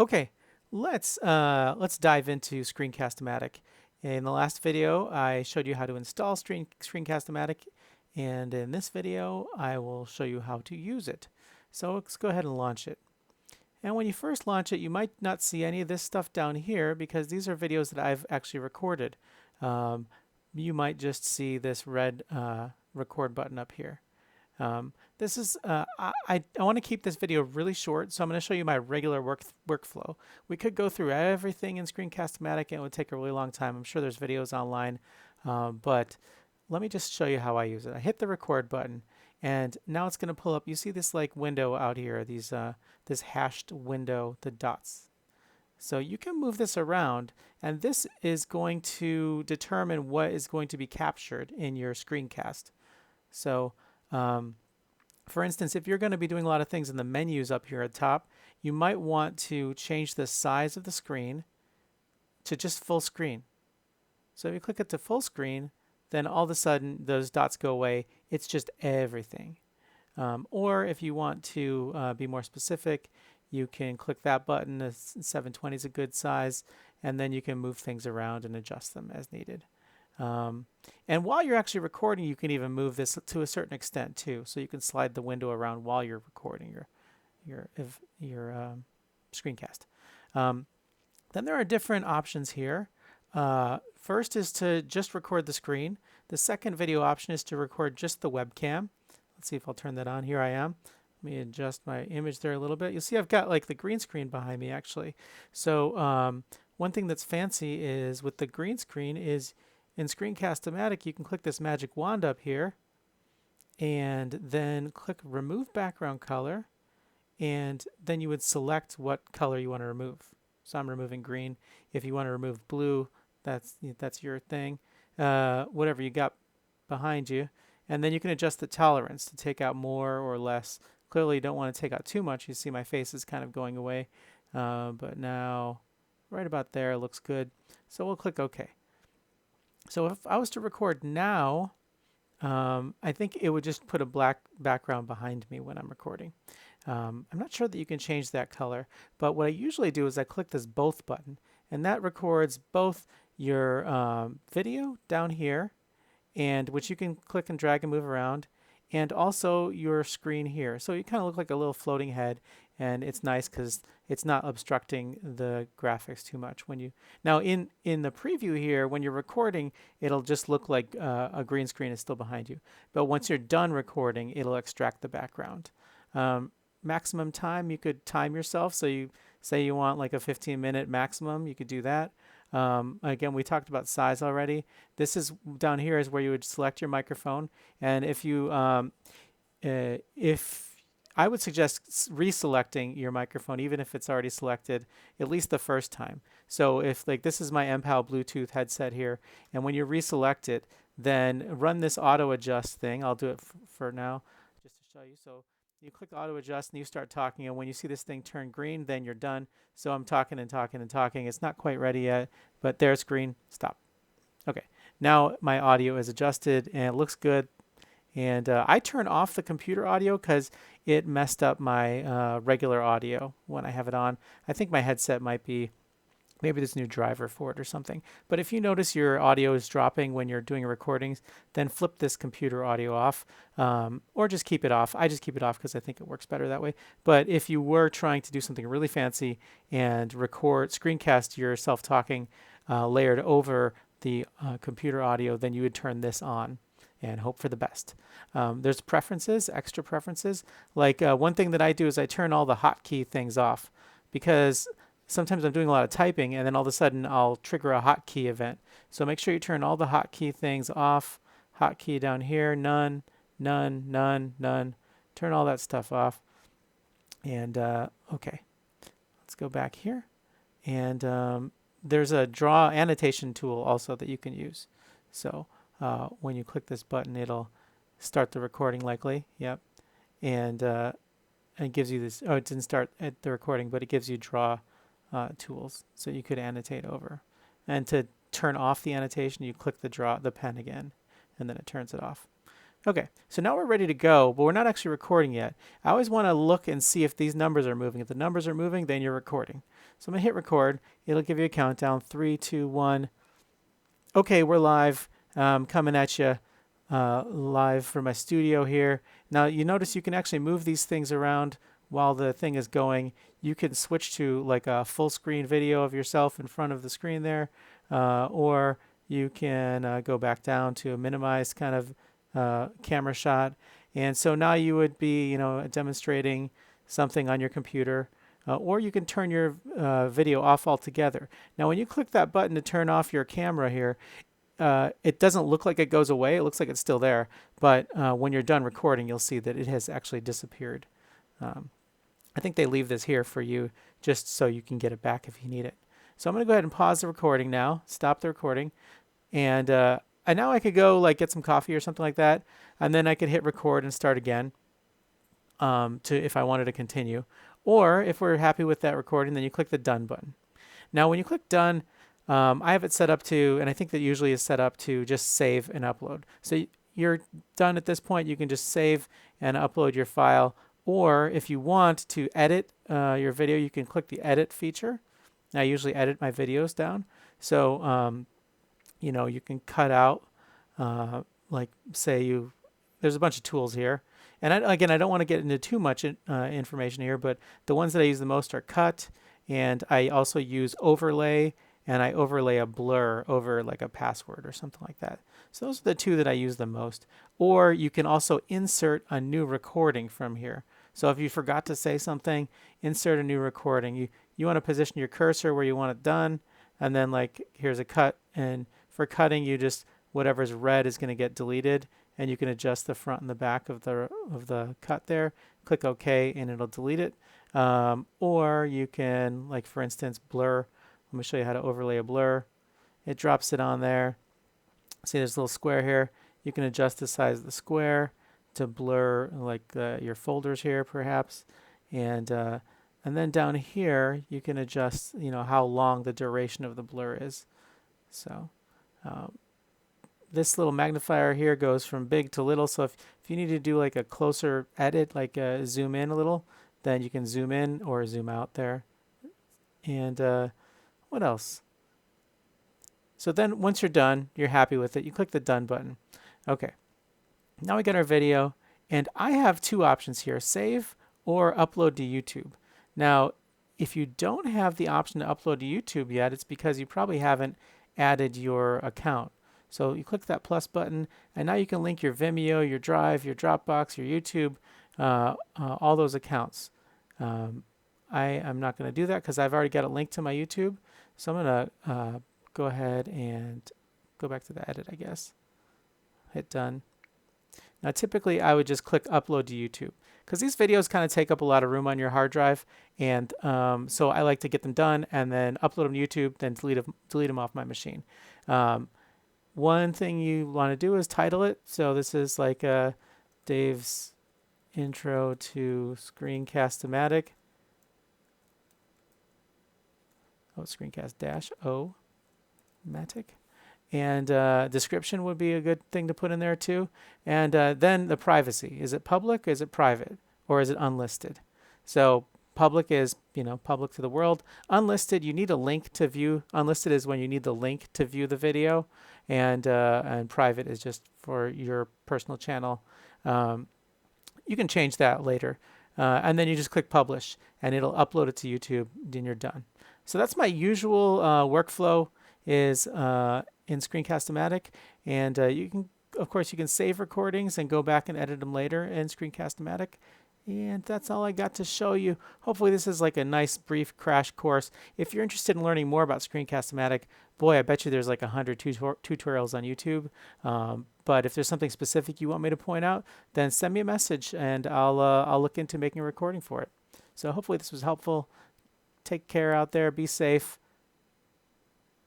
Okay, let's dive into Screencast-O-Matic. In the last video, I showed you how to install Screencast-O-Matic, and in this video, I will show you how to use it. So let's go ahead and launch it. And when you first launch it, you might not see any of this stuff down here because these are videos that I've actually recorded. Um, you might just see this red record button up here. This is I want to keep this video really short, so I'm going to show you my regular workflow. We could go through everything in Screencast-O-Matic and it would take a really long time. I'm sure there's videos online, but let me just show you how I use it. I hit the record button, and now it's going to pull up. You see this like window out here, these this hashed window, the dots. So you can move this around, and this is going to determine what is going to be captured in your screencast. So for instance, if you're going to be doing a lot of things in the menus up here at the top, you might want to change the size of the screen to just full screen. So if you click it to full screen, then all of a sudden those dots go away. It's just everything. Or if you want to be more specific, you can click that button. 720 is a good size, and then you can move things around and adjust them as needed. And while you're actually recording, you can even move this to a certain extent too. So you can slide the window around while you're recording your screencast. Then there are different options here. First is to just record the screen. The second video option is to record just the webcam. Let's see if I'll turn that on. Here I am. Let me adjust my image there a little bit. You'll see I've got like the green screen behind me actually. So one thing that's fancy is with the green screen is in Screencast-O-Matic, you can click this magic wand up here and then click remove background color, and then you would select what color you want to remove. So I'm removing green. If you want to remove blue, that's your thing. Whatever you got behind you. And then you can adjust the tolerance to take out more or less. Clearly you don't want to take out too much. You see my face is kind of going away. But now right about there looks good. So we'll click OK. So if I was to record now, I think it would just put a black background behind me when I'm recording. I'm not sure that you can change that color, but what I usually do is I click this both button, and that records both your video down here, and which you can click and drag and move around, and also your screen here. So you kind of look like a little floating head, and it's nice because it's not obstructing the graphics too much. When you now in the preview here, when you're recording, it'll just look like a green screen is still behind you. But once you're done recording, it'll extract the background. Maximum time, you could time yourself. So you say you want like a 15-minute maximum, you could do that. Again, we talked about size already. This is down here is where you would select your microphone, and if you if I would suggest reselecting your microphone, even if it's already selected, at least the first time. So if like this is my MPAL Bluetooth headset here, and when you reselect it, then run this auto adjust thing. I'll do it for now just to show you. So you click auto adjust and you start talking, and when you see this thing turn green, then you're done. So I'm talking and talking and talking. It's not quite ready yet, but there's green. Stop. Okay, now my audio is adjusted and it looks good. And I turn off the computer audio because it messed up my regular audio when I have it on. I think my headset might be, maybe there's a new driver for it or something. But if you notice your audio is dropping when you're doing recordings, then flip this computer audio off, or just keep it off. I just keep it off because I think it works better that way. But if you were trying to do something really fancy and screencast yourself talking layered over the computer audio, then you would turn this on and hope for the best. There's preferences, extra preferences. Like one thing that I do is I turn all the hotkey things off, because sometimes I'm doing a lot of typing and then all of a sudden I'll trigger a hotkey event. So make sure you turn all the hotkey things off. Hotkey down here, none, none, none, none. Turn all that stuff off. And okay, let's go back here. And there's a draw annotation tool also that you can use. So when you click this button, it'll start the recording likely. Yep. And it gives you this, oh, it didn't start at the recording, but it gives you draw tools. So you could annotate over. And to turn off the annotation, you click the pen again, and then it turns it off. Okay, so now we're ready to go, but we're not actually recording yet. I always want to look and see if these numbers are moving. If the numbers are moving, then you're recording. So I'm going to hit record. It'll give you a countdown, 3, 2, 1. Okay, we're live, coming at you live from my studio here. Now you notice you can actually move these things around while the thing is going. You can switch to like a full screen video of yourself in front of the screen there, or you can go back down to a minimized kind of camera shot. And so now you would be, demonstrating something on your computer. Or you can turn your video off altogether. Now, when you click that button to turn off your camera here, it doesn't look like it goes away. It looks like it's still there. But when you're done recording, you'll see that it has actually disappeared. I think they leave this here for you just so you can get it back if you need it. So I'm going to go ahead and pause the recording now, stop the recording. And now I could go like get some coffee or something like that. And then I could hit record and start again if I wanted to continue. Or if we're happy with that recording, then you click the done button. Now, when you click done, I have it set up to, and I think that usually is set up to just save and upload. So you're done at this point. You can just save and upload your file. Or if you want to edit your video, you can click the edit feature. I usually edit my videos down. So, you can cut out, like say there's a bunch of tools here. And again, I don't want to get into too much information here, but the ones that I use the most are cut, and I also use overlay, and I overlay a blur over like a password or something like that. So those are the two that I use the most. Or you can also insert a new recording from here. So if you forgot to say something, insert a new recording. You want to position your cursor where you want it done, and then like here's a cut, and for cutting you just whatever's red is going to get deleted. And you can adjust the front and the back of the cut there. Click OK, and it'll delete it. Or you can, like for instance, blur. Let me show you how to overlay a blur. It drops it on there. See, there's a little square here. You can adjust the size of the square to blur like your folders here, perhaps. And then down here, you can adjust, how long the duration of the blur is. So. This little magnifier here goes from big to little. So if you need to do like a closer edit, like zoom in a little, then you can zoom in or zoom out there. And what else? So then once you're done, you're happy with it, you click the done button. Okay, now we got our video, and I have two options here, save or upload to YouTube. Now, if you don't have the option to upload to YouTube yet, it's because you probably haven't added your account. So you click that plus button, and now you can link your Vimeo, your Drive, your Dropbox, your YouTube, all those accounts. I am not going to do that because I've already got a link to my YouTube. So I'm going to go ahead and go back to the edit, I guess. Hit done. Now typically I would just click upload to YouTube because these videos kind of take up a lot of room on your hard drive. And so I like to get them done and then upload them to YouTube, then delete them off my machine. One thing you want to do is title it. So this is like Dave's intro to Screencast-O-Matic. Oh, Screencast-O-Matic. And description would be a good thing to put in there too. And then the privacy. Is it public? Is it private? Or is it unlisted? So public is, public to the world. Unlisted, you need a link to view. Unlisted is when you need the link to view the video. And private is just for your personal channel. You can change that later. And then you just click publish, and it'll upload it to YouTube, then you're done. So that's my usual workflow is in Screencast-O-Matic. And of course, you can save recordings and go back and edit them later in Screencast-O-Matic. And that's all I got to show you. Hopefully this is like a nice brief crash course. If you're interested in learning more about Screencast-O-Matic, boy, I bet you there's like 100 tutorials on YouTube. But if there's something specific you want me to point out, then send me a message and I'll look into making a recording for it. So hopefully this was helpful. Take care out there. Be safe.